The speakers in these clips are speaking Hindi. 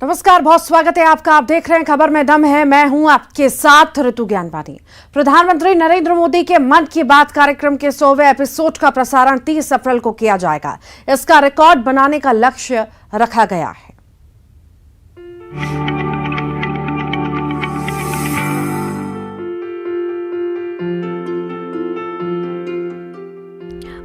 नमस्कार, बहुत स्वागत है आपका। आप देख रहे हैं खबर में दम है। मैं हूं आपके साथ ऋतु ज्ञानवानी। प्रधानमंत्री नरेंद्र मोदी के मन की बात कार्यक्रम के 100वें एपिसोड का प्रसारण 30 अप्रैल को किया जाएगा। इसका रिकॉर्ड बनाने का लक्ष्य रखा गया है।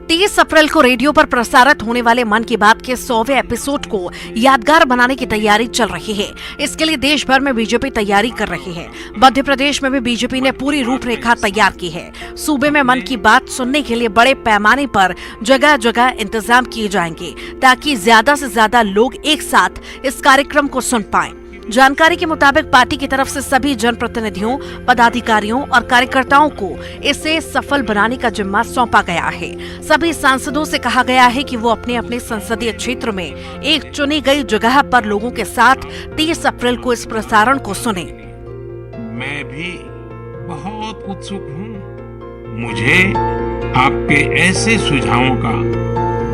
30 अप्रैल को रेडियो पर प्रसारित होने वाले मन की बात के 100वें एपिसोड को यादगार बनाने की तैयारी चल रही है। इसके लिए देश भर में बीजेपी तैयारी कर रही है। मध्य प्रदेश में भी बीजेपी ने पूरी रूपरेखा तैयार की है। सूबे में मन की बात सुनने के लिए बड़े पैमाने पर जगह जगह इंतजाम किए जाएंगे ताकि ज्यादा से ज्यादा लोग एक साथ इस कार्यक्रम को सुन पाएं। जानकारी के मुताबिक पार्टी की तरफ से सभी जनप्रतिनिधियों, पदाधिकारियों और कार्यकर्ताओं को इसे सफल बनाने का जिम्मा सौंपा गया है। सभी सांसदों से कहा गया है कि वो अपने अपने संसदीय क्षेत्र में एक चुनी गई जगह पर लोगों के साथ 30 अप्रैल को इस प्रसारण को सुने। मैं भी बहुत उत्सुक हूँ। मुझे आपके ऐसे सुझावों का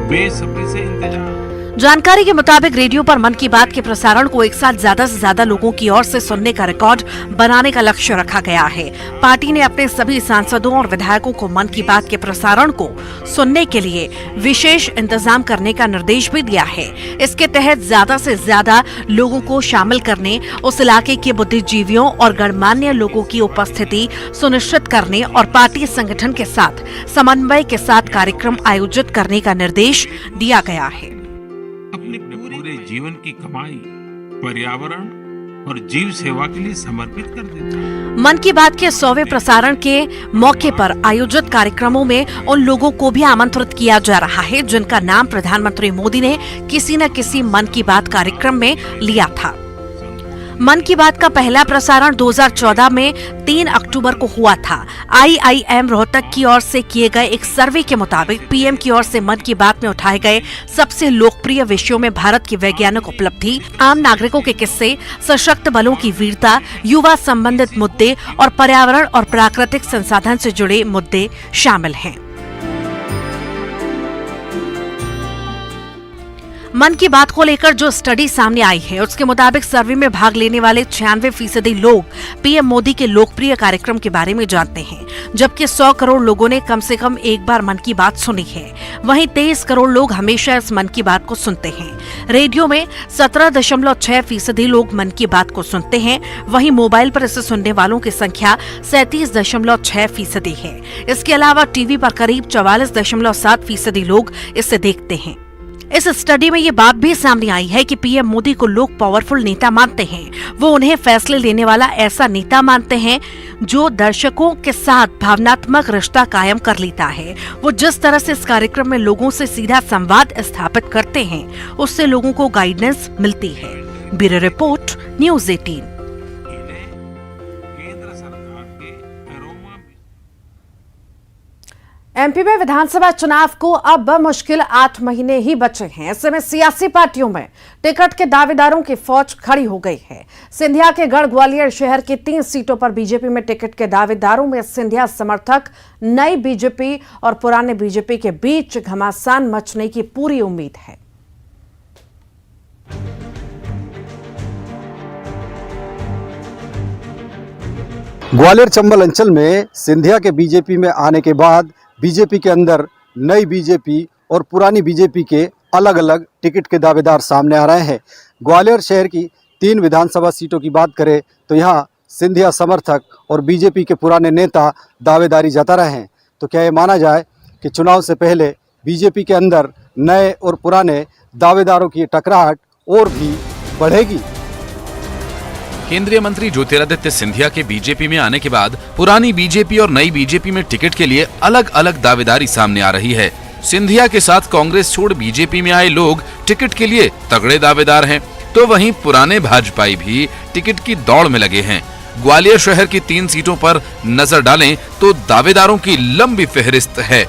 बेसब्री से इंतजार। जानकारी के मुताबिक रेडियो पर मन की बात के प्रसारण को एक साथ ज्यादा से ज्यादा लोगों की ओर से सुनने का रिकॉर्ड बनाने का लक्ष्य रखा गया है। पार्टी ने अपने सभी सांसदों और विधायकों को मन की बात के प्रसारण को सुनने के लिए विशेष इंतजाम करने का निर्देश भी दिया है। इसके तहत ज्यादा से ज्यादा लोगों को शामिल करने, उस इलाके के बुद्धिजीवियों और गणमान्य लोगों की उपस्थिति सुनिश्चित करने और पार्टी संगठन के साथ समन्वय के साथ कार्यक्रम आयोजित करने का निर्देश दिया गया है। अपने पूरे जीवन की कमाई पर्यावरण और जीव सेवा के लिए समर्पित कर देता है। मन की बात के 100वें प्रसारण के मौके पर आयोजित कार्यक्रमों में उन लोगों को भी आमंत्रित किया जा रहा है जिनका नाम प्रधानमंत्री मोदी ने किसी न किसी मन की बात कार्यक्रम में लिया था। मन की बात का पहला प्रसारण 2014 में 3 अक्टूबर को हुआ था। IIM रोहतक की ओर से किए गए एक सर्वे के मुताबिक पीएम की ओर से मन की बात में उठाए गए सबसे लोकप्रिय विषयों में भारत की वैज्ञानिक उपलब्धि, आम नागरिकों के किस्से, सशक्त बलों की वीरता, युवा संबंधित मुद्दे और पर्यावरण और प्राकृतिक संसाधन से जुड़े मुद्दे शामिल हैं। मन की बात को लेकर जो स्टडी सामने आई है उसके मुताबिक सर्वे में भाग लेने वाले 96% लोग पीएम मोदी के लोकप्रिय कार्यक्रम के बारे में जानते हैं, जबकि 100 करोड़ लोगों ने कम से कम एक बार मन की बात सुनी है। वहीं 23 करोड़ लोग हमेशा इस मन की बात को सुनते हैं। रेडियो में 17.6% लोग मन की बात को सुनते हैं। वहीं मोबाइल पर इसे सुनने वालों की संख्या 37.6% है। इसके अलावा टीवी पर करीब 44.7% लोग इसे देखते हैं। इस स्टडी में ये बात भी सामने आई है कि पीएम मोदी को लोग पावरफुल नेता मानते हैं। वो उन्हें फैसले लेने वाला ऐसा नेता मानते हैं जो दर्शकों के साथ भावनात्मक रिश्ता कायम कर लेता है। वो जिस तरह से इस कार्यक्रम में लोगों से सीधा संवाद स्थापित करते हैं उससे लोगों को गाइडेंस मिलती है। Bureau report, news 18। एमपी में विधानसभा चुनाव को अब मुश्किल 8 महीने ही बचे हैं। ऐसे में सियासी पार्टियों में टिकट के दावेदारों की फौज खड़ी हो गई है। सिंधिया के गढ़ ग्वालियर शहर की 3 सीटों पर बीजेपी में टिकट के दावेदारों में सिंधिया समर्थक, नई बीजेपी और पुराने बीजेपी के बीच घमासान मचने की पूरी उम्मीद है। ग्वालियर चंबल अंचल में सिंधिया के बीजेपी में आने के बाद बीजेपी के अंदर नई बीजेपी और पुरानी बीजेपी के अलग अलग टिकट के दावेदार सामने आ रहे हैं। ग्वालियर शहर की 3 विधानसभा सीटों की बात करें तो यहाँ सिंधिया समर्थक और बीजेपी के पुराने नेता दावेदारी जता रहे हैं। तो क्या ये माना जाए कि चुनाव से पहले बीजेपी के अंदर नए और पुराने दावेदारों की टकराहट और भी बढ़ेगी? केंद्रीय मंत्री ज्योतिरादित्य सिंधिया के बीजेपी में आने के बाद पुरानी बीजेपी और नई बीजेपी में टिकट के लिए अलग अलग दावेदारी सामने आ रही है। सिंधिया के साथ कांग्रेस छोड़ बीजेपी में आए लोग टिकट के लिए तगड़े दावेदार हैं, तो वहीं पुराने भाजपाई भी टिकट की दौड़ में लगे हैं। ग्वालियर शहर की 3 सीटों पर नजर डालें तो दावेदारों की लंबी फहरिस्त है।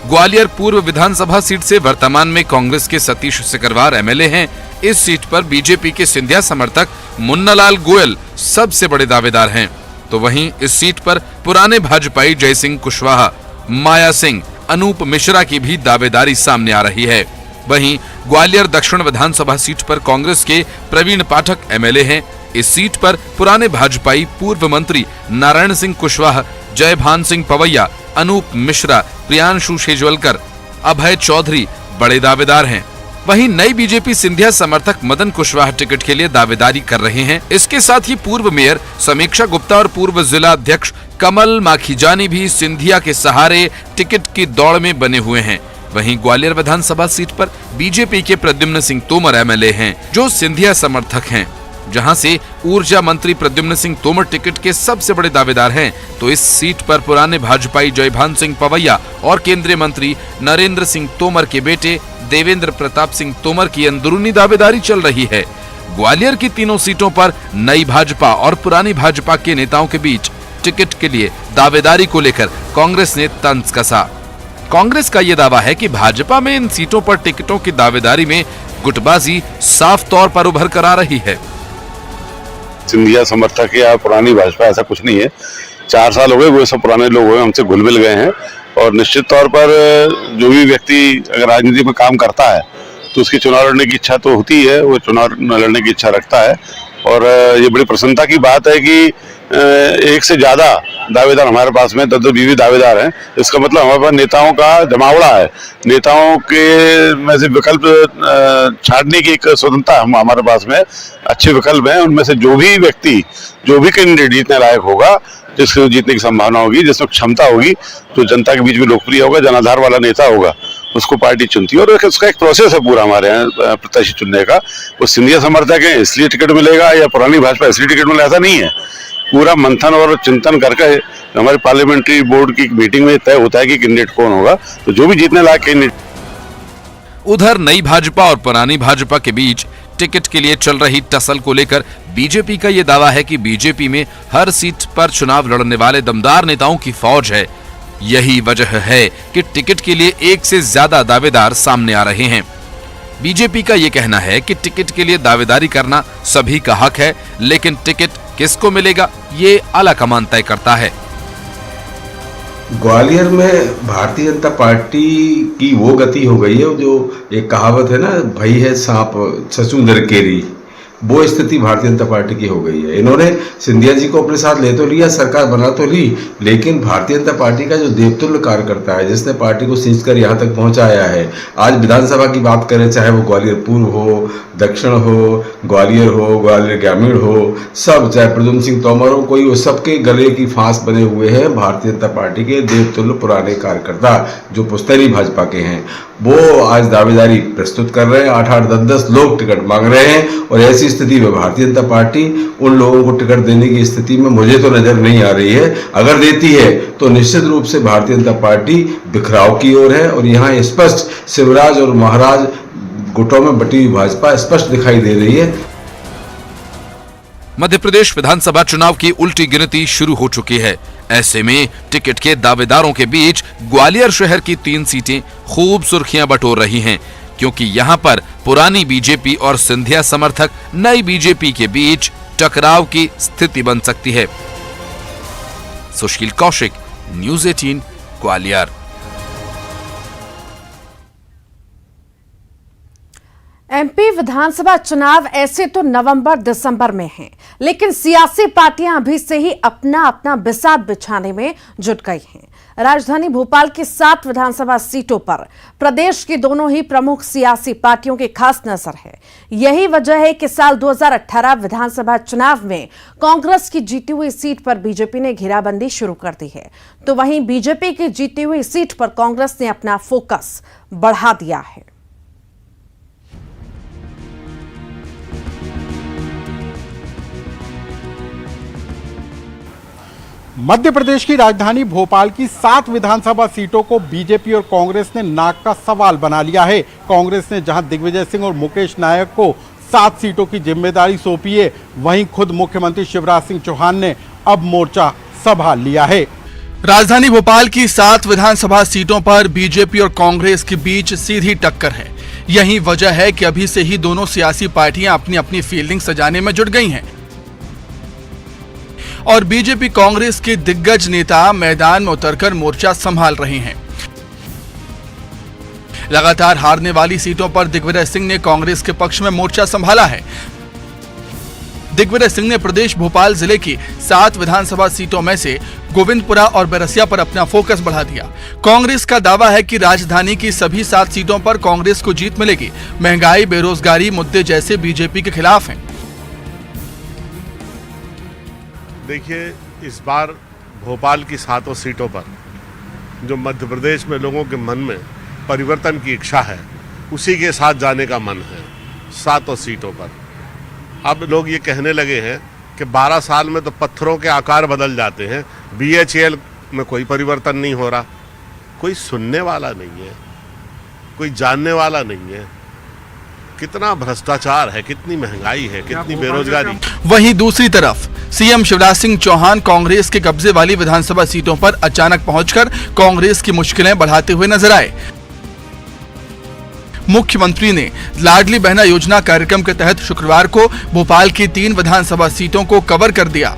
ग्वालियर पूर्व विधानसभा सीट से वर्तमान में कांग्रेस के सतीश सिकरवार एमएलए हैं। इस सीट पर बीजेपी के सिंधिया समर्थक मुन्नालाल गोयल सबसे बड़े दावेदार हैं, तो वहीं इस सीट पर पुराने भाजपाई जयसिंह कुशवाहा, माया सिंह, अनूप मिश्रा की भी दावेदारी सामने आ रही है। वहीं ग्वालियर दक्षिण विधानसभा सीट पर कांग्रेस के प्रवीण पाठक एमएलए हैं। इस सीट पर पुराने भाजपाई पूर्व मंत्री नारायण सिंह कुशवाहा, जयभान सिंह पवैया, अनूप मिश्रा, प्रियांशु शेजवलकर, अभय चौधरी बड़े दावेदार हैं। वहीं नई बीजेपी सिंधिया समर्थक मदन कुशवाहा टिकट के लिए दावेदारी कर रहे हैं। इसके साथ ही पूर्व मेयर समीक्षा गुप्ता और पूर्व जिला अध्यक्ष कमल माखीजानी भी सिंधिया के सहारे टिकट की दौड़ में बने हुए हैं। वहीं ग्वालियर विधानसभा सीट पर बीजेपी के प्रद्युम्न सिंह तोमर एमएलए हैं, जो सिंधिया समर्थक हैं, जहां से ऊर्जा मंत्री प्रद्युम्न सिंह तोमर टिकट के सबसे बड़े दावेदार हैं। तो इस सीट पर पुराने भाजपाई जयभान सिंह पवैया और केंद्रीय मंत्री नरेंद्र सिंह तोमर के बेटे देवेंद्र प्रताप सिंह तोमर की अंदरूनी दावेदारी चल रही है। ग्वालियर की तीनों सीटों पर नई भाजपा और पुरानी भाजपा के नेताओं के बीच टिकट के लिए दावेदारी को लेकर कांग्रेस ने तंज कसा। कांग्रेस का यह दावा है कि भाजपा में इन सीटों पर टिकटों की दावेदारी में गुटबाजी साफ तौर पर उभर कर आ रही है। सिंधिया समर्थक या पुरानी भाजपा ऐसा कुछ नहीं है। 4 साल हो गए, वो सब पुराने लोग हुए, हमसे घुल मिल गए हैं। और निश्चित तौर पर जो भी व्यक्ति अगर राजनीति में काम करता है तो उसकी चुनाव लड़ने की इच्छा तो होती है, वो चुनाव लड़ने की इच्छा रखता है। और ये बड़ी प्रसन्नता की बात है कि एक से ज्यादा दावेदार हमारे पास में 10-20 दावेदार हैं। इसका मतलब हमारे पास नेताओं का जमावड़ा है। नेताओं के में से विकल्प छाड़ने की एक स्वतंत्रता हमारे पास में अच्छे विकल्प हैं। उनमें से जो भी व्यक्ति, जो भी कैंडिडेट जीतने लायक होगा, जिसको जीतने की संभावना होगी, जिसमें क्षमता होगी, जो जनता के बीच में लोकप्रिय होगा, जनाधार वाला नेता होगा, उसको पार्टी चुनती है। और उसका एक प्रोसेस है पूरा हमारे यहाँ प्रत्याशी चुनने का। वो सिंधिया समर्थक है इसलिए टिकट मिलेगा या पुरानी भाजपा इसलिए टिकट मिलेगा, ऐसा नहीं है। पूरा मंथन और चिंतन करके हमारे पार्लियामेंट्री बोर्ड की मीटिंग में तय होता है कि कैंडिडेट कौन होगा। तो जो भी जीतने लायक कैंडिडेट। उधर नई भाजपा और पुरानी भाजपा के बीच टिकट के लिए चल रही टसल को लेकर बीजेपी का यह दावा है कि बीजेपी में हर सीट पर चुनाव लड़ने वाले दमदार नेताओं की फौज है। यही वजह है कि टिकट के लिए एक से ज्यादा दावेदार सामने आ रहे हैं। बीजेपी का यह कहना है कि टिकट के लिए दावेदारी करना सभी का हक है, लेकिन टिकट किसको मिलेगा ये आला कमान तय करता है। ग्वालियर में भारतीय जनता पार्टी की वो गति हो गई है, जो एक कहावत है ना, भई है सांप सचुंदर केरी, वो स्थिति भारतीय जनता पार्टी की हो गई है। इन्होंने सिंधिया जी को अपने साथ ले तो लिया, सरकार बना तो ली, लेकिन भारतीय जनता पार्टी का जो देवतुल्य कार्यकर्ता है, जिसने पार्टी को सींचकर यहाँ तक पहुँचाया है, आज विधानसभा की बात करें, चाहे वो ग्वालियर पूर्व हो, दक्षिण हो, ग्वालियर हो, ग्वालियर ग्रामीण हो, सब, चाहे प्रद्युम्न सिंह तोमर हो, कोई वो सबके गले की फांस बने हुए हैं भारतीय जनता पार्टी के देवतुल्य पुराने कार्यकर्ता, जो पुश्तैनी भाजपा के हैं। वो आज दावेदारी प्रस्तुत कर रहे हैं। 8-8, 10-10 लोग टिकट मांग रहे हैं। और ऐसी स्थिति में भारतीय जनता पार्टी उन लोगों को टिकट देने की स्थिति में मुझे तो नजर नहीं आ रही है। अगर देती है तो निश्चित रूप से भारतीय जनता पार्टी बिखराव की ओर है। और यहाँ स्पष्ट शिवराज और महाराज गुटों में बटी हुई भाजपा स्पष्ट दिखाई दे रही है। मध्य प्रदेश विधानसभा चुनाव की उल्टी गिनती शुरू हो चुकी है। ऐसे में टिकट के दावेदारों के बीच ग्वालियर शहर की 3 सीटें खूब सुर्खियां बटोर रही हैं, क्योंकि यहां पर पुरानी बीजेपी और सिंधिया समर्थक नई बीजेपी के बीच टकराव की स्थिति बन सकती है। सुशील कौशिक, न्यूज़ 18, ग्वालियर। एमपी विधानसभा चुनाव ऐसे तो नवंबर-दिसंबर में हैं, लेकिन सियासी पार्टियां अभी से ही अपना अपना बिसात बिछाने में जुट गई हैं। राजधानी भोपाल की 7 विधानसभा सीटों पर प्रदेश की दोनों ही प्रमुख सियासी पार्टियों की खास नजर है। यही वजह है कि साल 2018 विधानसभा चुनाव में कांग्रेस की जीती हुई सीट पर बीजेपी ने घेराबंदी शुरू कर दी है, तो वहीं बीजेपी की जीती हुई सीट पर कांग्रेस ने अपना फोकस बढ़ा दिया है। मध्य प्रदेश की राजधानी भोपाल की 7 विधानसभा सीटों को बीजेपी और कांग्रेस ने नाक का सवाल बना लिया है। कांग्रेस ने जहां दिग्विजय सिंह और मुकेश नायक को 7 सीटों की जिम्मेदारी सौंपी है, वहीं खुद मुख्यमंत्री शिवराज सिंह चौहान ने अब मोर्चा संभाल लिया है। राजधानी भोपाल की 7 विधानसभा सीटों पर बीजेपी और कांग्रेस के बीच सीधी टक्कर है। यही वजह है कि अभी से ही दोनों सियासी पार्टियां अपनी अपनी फील्डिंग सजाने में जुट गई हैं और बीजेपी कांग्रेस के दिग्गज नेता मैदान में उतरकर मोर्चा संभाल रहे हैं। लगातार हारने वाली सीटों पर दिग्विजय सिंह ने कांग्रेस के पक्ष में मोर्चा संभाला है। दिग्विजय सिंह ने प्रदेश भोपाल जिले की 7 विधानसभा सीटों में से गोविंदपुरा और बैरसिया पर अपना फोकस बढ़ा दिया। कांग्रेस का दावा है कि राजधानी की सभी 7 सीटों पर कांग्रेस को जीत मिलेगी। महंगाई, बेरोजगारी मुद्दे जैसे बीजेपी के खिलाफ हैं। देखिए, इस बार भोपाल की 7 सीटों पर जो मध्य प्रदेश में लोगों के मन में परिवर्तन की इच्छा है, उसी के साथ जाने का मन है 7 सीटों पर। अब लोग ये कहने लगे हैं कि 12 साल में तो पत्थरों के आकार बदल जाते हैं, BHEL में कोई परिवर्तन नहीं हो रहा। कोई सुनने वाला नहीं है, कोई जानने वाला नहीं है। कितना भ्रष्टाचार है, कितनी महंगाई है, कितनी बेरोजगारी। वहीं दूसरी तरफ सीएम शिवराज सिंह चौहान कांग्रेस के कब्जे वाली विधानसभा सीटों पर अचानक पहुंचकर कांग्रेस की मुश्किलें बढ़ाते हुए नजर आए। मुख्यमंत्री ने लाडली बहना योजना कार्यक्रम के तहत शुक्रवार को भोपाल की 3 विधानसभा सीटों को कवर कर दिया।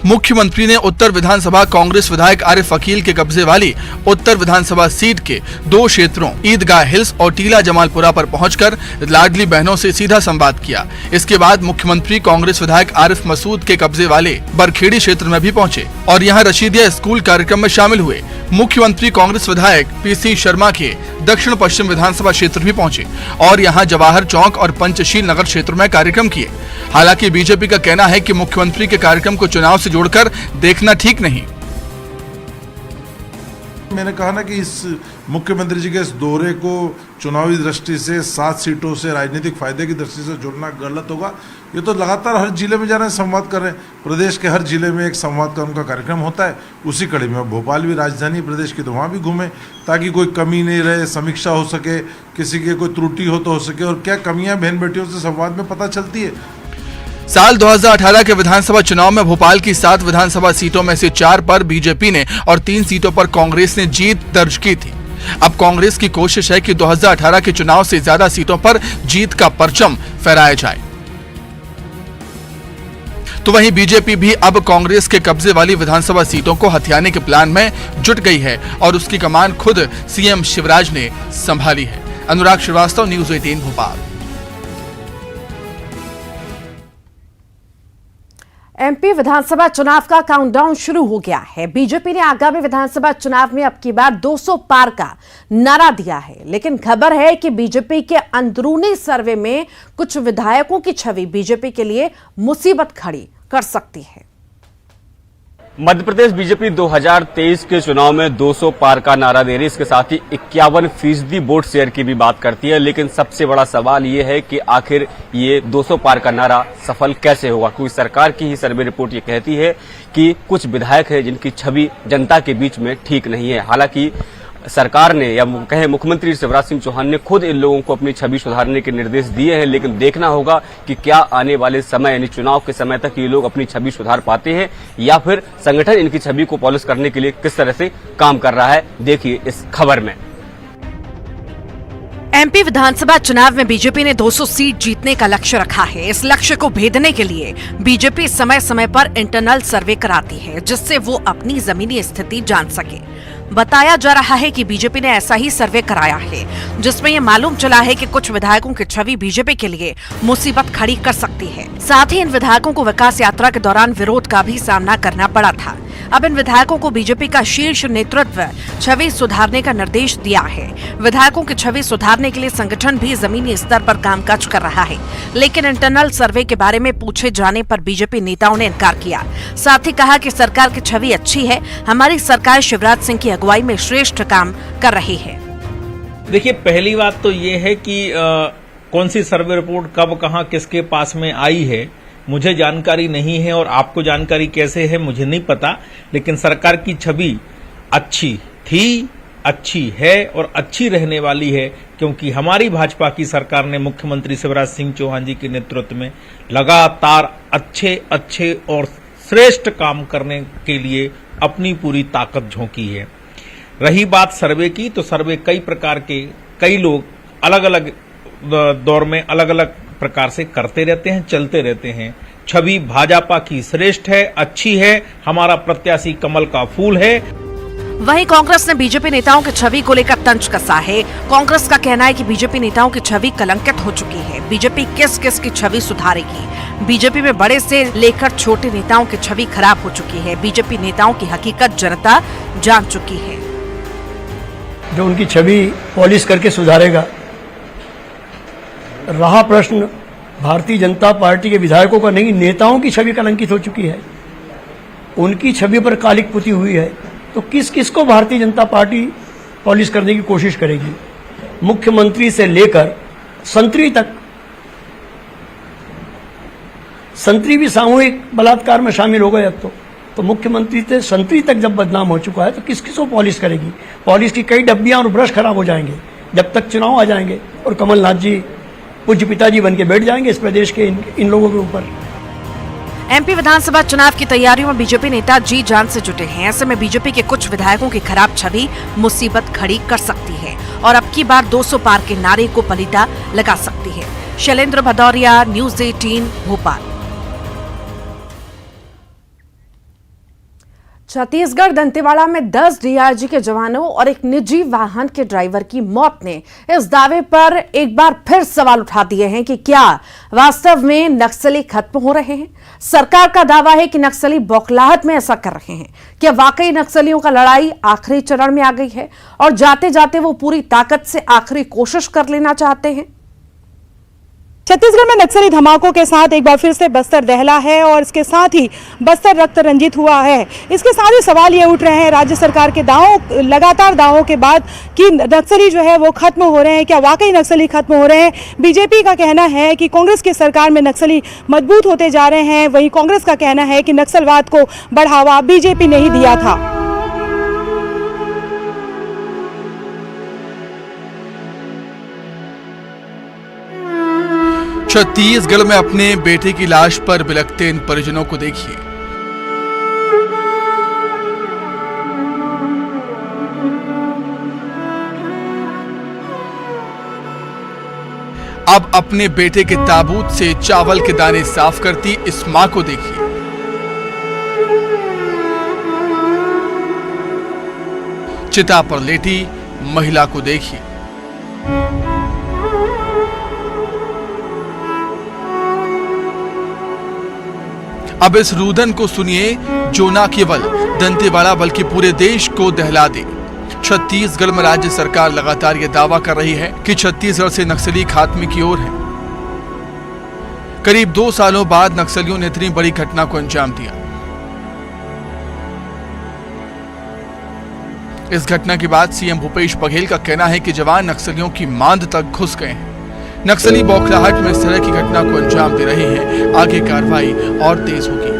मुख्यमंत्री ने उत्तर विधानसभा कांग्रेस विधायक आरिफ अकील के कब्जे वाली उत्तर विधानसभा सीट के 2 क्षेत्रों ईदगाह हिल्स और टीला जमालपुरा पर पहुंचकर लाडली बहनों से सीधा संवाद किया। इसके बाद मुख्यमंत्री कांग्रेस विधायक आरिफ मसूद के कब्जे वाले बरखेड़ी क्षेत्र में भी पहुंचे और यहां रशीदिया स्कूल कार्यक्रम में शामिल हुए। मुख्यमंत्री कांग्रेस विधायक PC शर्मा के दक्षिण पश्चिम विधानसभा क्षेत्र भी पहुंचे और यहां जवाहर चौक और पंचशील नगर क्षेत्र में कार्यक्रम किए। हालांकि बीजेपी का कहना है कि मुख्यमंत्री के कार्यक्रम को चुनाव से जोड़कर देखना ठीक नहीं। मैंने कहा ना कि इस मुख्यमंत्री जी के इस दौरे को चुनावी दृष्टि से 7 सीटों से राजनीतिक फायदे की दृष्टि से जोड़ना गलत होगा। ये तो लगातार हर जिले में जा रहे हैं, संवाद कर रहे हैं। प्रदेश के हर जिले में एक संवाद का उनका कार्यक्रम होता है। उसी कड़ी में भोपाल भी राजधानी प्रदेश की, तो वहाँ भी घूमें ताकि कोई कमी नहीं रहे, समीक्षा हो सके, किसी के कोई त्रुटि हो तो हो सके, और क्या कमियां बहन बेटियों से संवाद में पता चलती है। साल 2018 के विधानसभा चुनाव में भोपाल की 7 विधानसभा सीटों में से 4 पर बीजेपी ने और 3 सीटों पर कांग्रेस ने जीत दर्ज की थी। अब कांग्रेस की कोशिश है कि 2018 के चुनाव से ज्यादा सीटों पर जीत का परचम फहराया जाए। तो वहीं बीजेपी भी अब कांग्रेस के कब्जे वाली विधानसभा सीटों को हथियाने के प्लान में जुट गई है और उसकी कमान खुद सीएम शिवराज ने संभाली है। अनुराग श्रीवास्तव, न्यूज़ 18 भोपाल। MP विधानसभा चुनाव का काउंटडाउन शुरू हो गया है। बीजेपी ने आगामी विधानसभा चुनाव में अब की बार 200 पार का नारा दिया है, लेकिन खबर है कि बीजेपी के अंदरूनी सर्वे में कुछ विधायकों की छवि बीजेपी के लिए मुसीबत खड़ी कर सकती है। मध्य प्रदेश बीजेपी 2023 के चुनाव में 200 पार का नारा दे रही है, इसके साथ ही 51% वोट शेयर की भी बात करती है। लेकिन सबसे बड़ा सवाल ये है कि आखिर ये 200 पार का नारा सफल कैसे होगा, क्योंकि सरकार की ही सर्वे रिपोर्ट ये कहती है कि कुछ विधायक हैं जिनकी छवि जनता के बीच में ठीक नहीं है। हालांकि सरकार ने या कहे मुख्यमंत्री शिवराज सिंह चौहान ने खुद इन लोगों को अपनी छवि सुधारने के निर्देश दिए हैं, लेकिन देखना होगा कि क्या आने वाले समय यानी चुनाव के समय तक ये लोग अपनी छवि सुधार पाते हैं या फिर संगठन इनकी छवि को पॉलिश करने के लिए किस तरह से काम कर रहा है। देखिए इस खबर में। MP विधानसभा चुनाव में बीजेपी ने 200 सीट जीतने का लक्ष्य रखा है। इस लक्ष्य को भेदने के लिए बीजेपी समय समय पर इंटरनल सर्वे कराती है, जिससे वो अपनी जमीनी स्थिति जान सके। बताया जा रहा है कि बीजेपी ने ऐसा ही सर्वे कराया है, जिसमें ये मालूम चला है कि कुछ विधायकों की छवि बीजेपी के लिए मुसीबत खड़ी कर सकती है। साथ ही इन विधायकों को विकास यात्रा के दौरान विरोध का भी सामना करना पड़ा था। अब इन विधायकों को बीजेपी का शीर्ष नेतृत्व छवि सुधारने का निर्देश दिया है। विधायकों की छवि सुधारने के लिए संगठन भी जमीनी स्तर पर कामकाज कर रहा है, लेकिन इंटरनल सर्वे के बारे में पूछे जाने पर बीजेपी नेताओं ने इनकार किया। साथ ही कहा कि सरकार की छवि अच्छी है, हमारी सरकार शिवराज सिंह की अगुवाई में श्रेष्ठ काम कर रही है। देखिए, पहली बात तो ये है कि कौन सी सर्वे रिपोर्ट कब कहां किसके पास में आई है मुझे जानकारी नहीं है, और आपको जानकारी कैसे है मुझे नहीं पता। लेकिन सरकार की छवि अच्छी थी, अच्छी है और अच्छी रहने वाली है, क्योंकि हमारी भाजपा की सरकार ने मुख्यमंत्री शिवराज सिंह चौहान जी के नेतृत्व में लगातार अच्छे और श्रेष्ठ काम करने के लिए अपनी पूरी ताकत झोंकी है। रही बात सर्वे की, तो सर्वे कई प्रकार के कई लोग अलग अलग दौर में अलग अलग प्रकार से करते रहते हैं, चलते रहते हैं। छवि भाजपा की श्रेष्ठ है, अच्छी है, हमारा प्रत्याशी कमल का फूल है। वहीं कांग्रेस ने बीजेपी नेताओं की छवि को लेकर तंज कसा है। कांग्रेस का कहना है कि बीजेपी नेताओं की छवि कलंकित हो चुकी है। बीजेपी किस किस की छवि सुधारेगी? बीजेपी में बड़े से लेकर छोटे नेताओं की छवि खराब हो चुकी है। बीजेपी नेताओं की हकीकत जनता जान चुकी है। जो उनकी छवि पॉलिश करके सुधारेगा। रहा प्रश्न भारतीय जनता पार्टी के विधायकों का नहीं, नेताओं की छवि कलंकित हो चुकी है, उनकी छवि पर कालिक पुती हुई है, तो किस किस को भारतीय जनता पार्टी पॉलिश करने की कोशिश करेगी? मुख्यमंत्री से लेकर संतरी तक। संतरी भी सामूहिक बलात्कार में शामिल हो गए अब तो मुख्यमंत्री से संतरी तक जब बदनाम हो चुका है तो किस किस को पॉलिश करेगी? पॉलिश की कई डब्बियां और ब्रश खराब हो जाएंगे जब तक चुनाव आ जाएंगे और कमलनाथ जी पूज्य पिताजी बन के बैठ जाएंगे इस प्रदेश के इन लोगों के ऊपर। एमपी विधानसभा चुनाव की तैयारियों में बीजेपी नेता जी जान से जुटे हैं। ऐसे में बीजेपी के कुछ विधायकों की खराब छवि मुसीबत खड़ी कर सकती है और अब की बार 200 पार के नारे को पलीता लगा सकती है। शैलेंद्र भदौरिया, न्यूज़ 18, भोपाल। छत्तीसगढ़ दंतेवाड़ा में 10 डीआरजी के जवानों और एक निजी वाहन के ड्राइवर की मौत ने इस दावे पर एक बार फिर सवाल उठा दिए हैं कि क्या वास्तव में नक्सली खत्म हो रहे हैं? सरकार का दावा है कि नक्सली बौखलाहट में ऐसा कर रहे हैं। क्या वाकई नक्सलियों का लड़ाई आखिरी चरण में आ गई है और जाते जाते वो पूरी ताकत से आखिरी कोशिश कर लेना चाहते हैं? छत्तीसगढ़ में नक्सली धमाकों के साथ एक बार फिर से बस्तर दहला है और इसके साथ ही बस्तर रक्त रंजित हुआ है। इसके साथ ही सवाल ये उठ रहे हैं राज्य सरकार के दावों, लगातार दावों के बाद कि नक्सली जो है वो खत्म हो रहे हैं। क्या वाकई नक्सली खत्म हो रहे हैं? बीजेपी का कहना है कि कांग्रेस की सरकार में नक्सली मजबूत होते जा रहे हैं। वहीं कांग्रेस का कहना है कि नक्सलवाद को बढ़ावा बीजेपी ने ही दिया था। छत्तीसगढ़ में अपने बेटे की लाश पर बिलखते इन परिजनों को देखिए। अब अपने बेटे के ताबूत से चावल के दाने साफ करती इस मां को देखिए। चिता पर लेटी महिला को देखिए। अब इस रुदन को सुनिए जो न केवल दंतेवाड़ा बल्कि पूरे देश को दहला दे। छत्तीसगढ़ में राज्य सरकार लगातार यह दावा कर रही है कि छत्तीसगढ़ से नक्सली खात्मे की ओर है। करीब 2 सालों बाद नक्सलियों ने इतनी बड़ी घटना को अंजाम दिया। इस घटना के बाद सीएम भूपेश बघेल का कहना है कि जवान नक्सलियों की मांद तक घुस गए हैं। नक्सली बौखलाहट में इस तरह की घटना को अंजाम दे रहे हैं। आगे कार्रवाई और तेज होगी।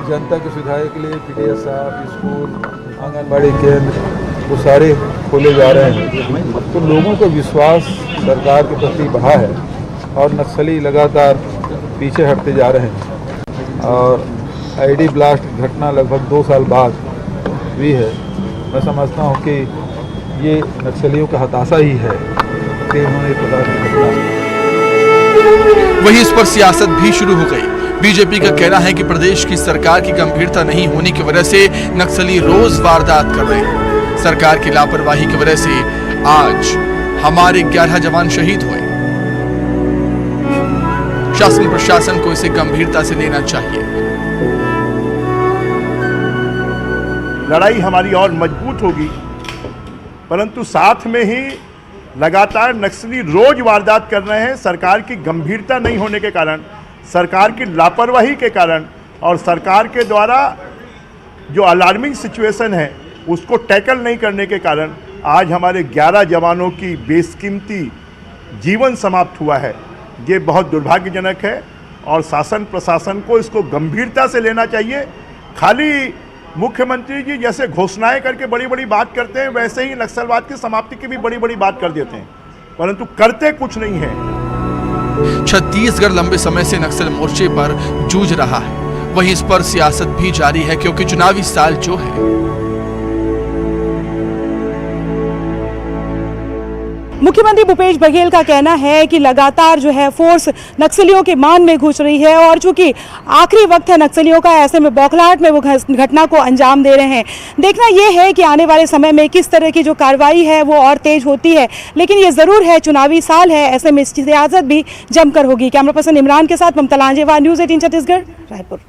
जनता की सुविधा के लिए पीडीएस साहब, स्कूल, आंगनबाड़ी केंद्र वो सारे खोले जा रहे हैं। तो लोगों का विश्वास सरकार के प्रति बढ़ा है और नक्सली लगातार पीछे हटते जा रहे हैं। और आईडी ब्लास्ट घटना लगभग 2 साल बाद हुई है। मैं समझता हूँ कि ये नक्सलियों का हताशा ही है कि उन्होंने प्रकार की घटना। वहीं इस पर सियासत भी शुरू हो गई। बीजेपी का कहना है कि प्रदेश की सरकार की गंभीरता नहीं होने की वजह से नक्सली रोज वारदात कर रहे हैं। सरकार की लापरवाही की वजह से आज हमारे 11 जवान शहीद हुए। शासन प्रशासन को इसे गंभीरता से लेना चाहिए। लड़ाई हमारी और मजबूत होगी, परंतु साथ में ही लगातार नक्सली रोज वारदात कर रहे हैं। सरकार की गंभीरता नहीं होने के कारण, सरकार की लापरवाही के कारण और सरकार के द्वारा जो अलार्मिंग सिचुएशन है उसको टैकल नहीं करने के कारण आज हमारे 11 जवानों की बेशकीमती जीवन समाप्त हुआ है। ये बहुत दुर्भाग्यजनक है और शासन प्रशासन को इसको गंभीरता से लेना चाहिए। खाली मुख्यमंत्री जी जैसे घोषणाएं करके बड़ी बड़ी बात करते हैं, वैसे ही नक्सलवाद की समाप्ति की भी बड़ी बड़ी बात कर देते हैं, परंतु करते कुछ नहीं है। छत्तीसगढ़ लंबे समय से नक्सल मोर्चे पर जूझ रहा है। वहीं इस पर सियासत भी जारी है क्योंकि चुनावी साल जो है मुख्यमंत्री भूपेश बघेल का कहना है कि लगातार जो है फोर्स नक्सलियों के मान में घुस रही है और चूंकि आखिरी वक्त है नक्सलियों का, ऐसे में बौखलाहट में वो घटना को अंजाम दे रहे हैं। देखना यह है कि आने वाले समय में किस तरह की जो कार्रवाई है वो और तेज होती है, लेकिन ये जरूर है चुनावी साल है, ऐसे में इसकी सियासत भी जमकर होगी। कैमरा पर्सन इमरान के साथ ममता लांजेवार, न्यूज़ 18 छत्तीसगढ़, रायपुर।